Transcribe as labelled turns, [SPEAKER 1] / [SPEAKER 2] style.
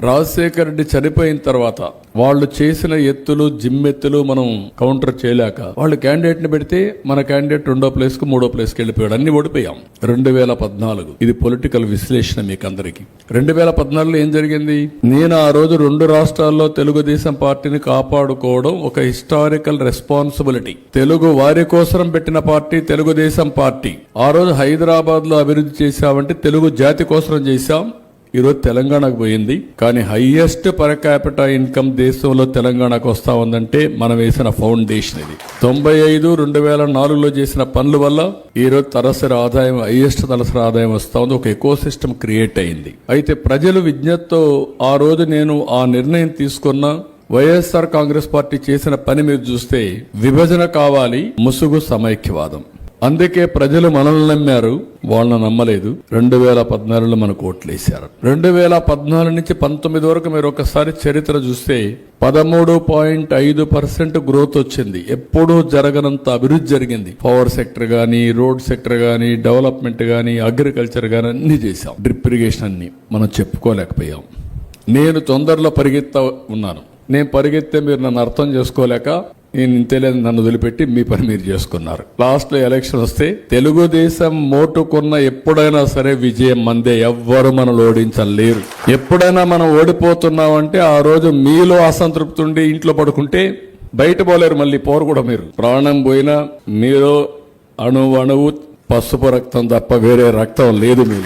[SPEAKER 1] రాజశేఖర్ రెడ్డి చనిపోయిన తర్వాత వాళ్ళు చేసిన ఎత్తులు జిమ్మెత్తులు మనం కౌంటర్ చేయలేక వాళ్ళు క్యాండిడేట్ ని పెడితే మన క్యాండిడేట్ 2వ ప్లేస్ కు 3వ ప్లేస్ కి వెళ్ళిపోయాడు. అన్ని ఓడిపోయాం. 2014 ఇది పొలిటికల్ విశ్లేషణ మీకు అందరికి. 2014లో ఏం జరిగింది? నేను ఆ రోజు 2 రాష్ట్రాల్లో తెలుగుదేశం పార్టీని కాపాడుకోవడం ఒక హిస్టారికల్ రెస్పాన్సిబిలిటీ. తెలుగు వారి కోసం పెట్టిన పార్టీ తెలుగుదేశం పార్టీ. ఆ రోజు హైదరాబాద్ లో అభివృద్ధి చేశామంటే తెలుగు జాతి కోసం చేశాం. ఈరోజు తెలంగాణకు పోయింది. కానీ హైయెస్ట్ పర్ క్యాపిటల్ ఇన్కమ్ దేశంలో తెలంగాణకు వస్తా ఉందంటే మనం వేసిన ఫౌండేషన్ ఇది. 95 2004లో చేసిన పనుల వల్ల ఈరోజు తలసరి ఆదాయం హైయెస్ట్ తలసరి ఆదాయం వస్తా ఉంది. ఒక ఎకో సిస్టమ్ క్రియేట్ అయింది. అయితే ప్రజలు విజ్ఞతతో ఆ రోజు నేను ఆ నిర్ణయం తీసుకున్న వైఎస్ఆర్ కాంగ్రెస్ పార్టీ చేసిన పని మీరు చూస్తే విభజన కావాలి, ముసుగు సమైక్యవాదం. అందుకే ప్రజలు మనల్ని నమ్మారు, వాళ్ళని నమ్మలేదు. 2014లో మనకు ఓట్లేశారు. 2014 నుంచి 19 వరకు మీరు ఒకసారి చరిత్ర చూస్తే 13.5% గ్రోత్ వచ్చింది. ఎప్పుడూ జరగనంత అభివృద్ధి జరిగింది. పవర్ సెక్టర్ గానీ, రోడ్ సెక్టర్ గానీ, డెవలప్మెంట్ గానీ, అగ్రికల్చర్ గానీ అన్ని చేశాం. డ్రిప్ ఇరిగేషన్ అన్ని మనం చెప్పుకోలేకపోయాం. నేను తొందరలో పరిగెత్తా ఉన్నాను. నేను పరిగెత్తే మీరు నన్ను అర్థం చేసుకోలేక నేను ఇంతేలేదు నన్ను వదిలిపెట్టి మీ పని మీరు చేసుకున్నారు. లాస్ట్ లో ఎలక్షన్ వస్తే తెలుగుదేశం మోటుకున్న ఎప్పుడైనా సరే విజయం మందే. ఎవ్వరు మనల్ని ఓడించలేరు. ఎప్పుడైనా మనం ఓడిపోతున్నామంటే ఆ రోజు మీలో అసంతృప్తి ఉండి ఇంట్లో పడుకుంటే బయట పోలేరు. మళ్ళీ పోరు కూడా మీరు. ప్రాణం పోయినా మీలో అణువు పసుపు రక్తం తప్ప వేరే రక్తం లేదు మీలో.